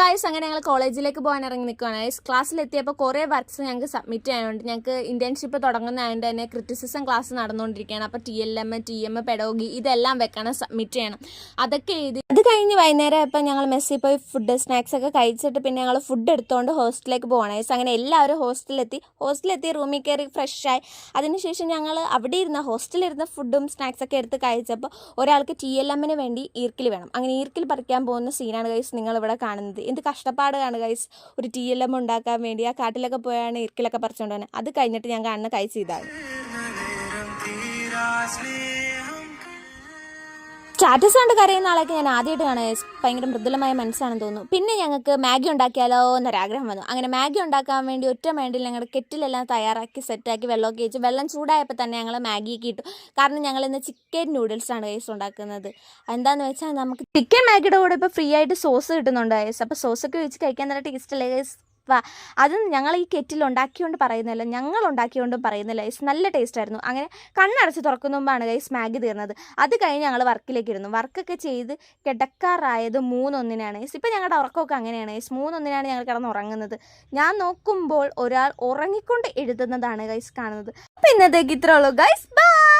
Guys അങ്ങനെ ഞങ്ങൾ കോളേജിലേക്ക് പോകാൻ ഇറങ്ങി നിൽക്കുകയാണ്. ക്ലാസ്സിലെത്തിയപ്പോൾ കുറേ വർക്ക്സ് ഞങ്ങൾക്ക് സബ്മിറ്റ് ചെയ്യാനുണ്ട്. ഞങ്ങൾക്ക് ഇന്റേൺഷിപ്പ് തുടങ്ങുന്നതിൻ്റെ തന്നെ ക്രിറ്റിസിസം ക്ലാസ് നടന്നുകൊണ്ടിരിക്കുകയാണ്. അപ്പോൾ TLM, TM, പെഡോഗി ഇതെല്ലാം വെക്കണം, സബ്മിറ്റ് ചെയ്യണം. അതൊക്കെ എഴുതി അത് കഴിഞ്ഞ് വൈകുന്നേരം ഇപ്പോൾ ഞങ്ങൾ മെസ്സിൽ പോയി ഫുഡ് സ്നാക്സ് ഒക്കെ കഴിച്ചിട്ട് പിന്നെ ഞങ്ങൾ ഫുഡ് എടുത്തുകൊണ്ട് ഹോസ്റ്റലിലേക്ക് പോകണം. അങ്ങനെ എല്ലാവരും ഹോസ്റ്റലിലെത്തി റൂമിൽ കയറി ഫ്രഷായി. അതിനുശേഷം ഞങ്ങൾ അവിടെ ഹോസ്റ്റലിലിരുന്ന ഫുഡും സ്നാക്സൊക്കെ എടുത്ത് കഴിച്ചപ്പോൾ ഒരാൾക്ക് TLMന് വേണ്ടി ഈർക്കിൽ വേണം. അങ്ങനെ ഈർക്കിൽ പറിക്കാൻ പോകുന്ന സീനാണ് ഗൈസ് നിങ്ങളിവിടെ കാണുന്നത്. എന്ത് കഷ്ടപ്പാടാണ് ഗൈസ് ഒരു TLM ഉണ്ടാക്കാൻ വേണ്ടി. ആ കാട്ടിലൊക്കെ പോയാണ് ഈർക്കിലൊക്കെ പറിച്ചുകൊണ്ട് തന്നെ. അത് കഴിഞ്ഞിട്ട് ഞാൻ കാണുന്ന കഴിച്ച് ഇതാണ്. സ്റ്റാറ്റസ് കണ്ട് കരയുന്ന ആളൊക്കെ ഞാൻ ആദ്യമായിട്ട് കാണാം. ഭയങ്കര മൃദുലമായ മനസ്സാണെന്ന് തോന്നുന്നു. പിന്നെ ഞങ്ങൾക്ക് മാഗി ഉണ്ടാക്കിയാലോ എന്നൊരാഗ്രഹം വന്നു. അങ്ങനെ മാഗി ഉണ്ടാക്കാൻ വേണ്ടി ഒറ്റ മൈൻഡിൽ ഞങ്ങളുടെ കെറ്റിലെല്ലാം തയ്യാറാക്കി സെറ്റാക്കി വെള്ളമൊക്കെ വെച്ച് വെള്ളം ചൂടായപ്പോൾ തന്നെ ഞങ്ങൾ മാഗിയൊക്കെ ഇട്ടു. കാരണം ഞങ്ങൾ ഇന്ന് ചിക്കൻ നൂഡിൽസാണ് ഗൈസ് ഉണ്ടാക്കുന്നത്. എന്താണെന്ന് വെച്ചാൽ നമുക്ക് ചിക്കൻ മാഗിയുടെ കൂടെ ഇപ്പോൾ ഫ്രീ ആയിട്ട് സോസ് കിട്ടുന്നുണ്ട് ഗൈസ്. അപ്പോൾ സോസൊക്കെ വെച്ച് കഴിക്കാൻ നല്ല ടേസ്റ്റ് അല്ലേ ഗൈസ്? അത് ഞങ്ങൾ ഈ കെറ്റിൽ ഉണ്ടാക്കിക്കൊണ്ട് പറയുന്നില്ല, ഞങ്ങൾ ഉണ്ടാക്കിക്കൊണ്ട് പറയുന്നില്ല ഗൈസ്. നല്ല ടേസ്റ്റ് ആയിരുന്നു. അങ്ങനെ കണ്ണടച്ച് തുറക്കുന്ന മുമ്പാണ് ഗൈസ് മാഗി തീർന്നത്. അത് കഴിഞ്ഞ് ഞങ്ങൾ വർക്കിലേക്ക് ഇരുന്നു. വർക്കൊക്കെ ചെയ്ത് കിടക്കാറായത് 3:01 ഗൈസ്. ഇപ്പം ഞങ്ങളുടെ ഉറക്കമൊക്കെ അങ്ങനെയാണ് ഗൈസ്. 3:01 ഞങ്ങൾ കിടന്ന് ഉറങ്ങുന്നത്. ഞാൻ നോക്കുമ്പോൾ ഒരാൾ ഉറങ്ങിക്കൊണ്ട് എഴുതുന്നതാണ് ഗൈസ് കാണുന്നത്. അപ്പം ഇന്നത്തേക്ക് ഇത്രേ ഉള്ളൂ ഗൈസ്. ബൈ.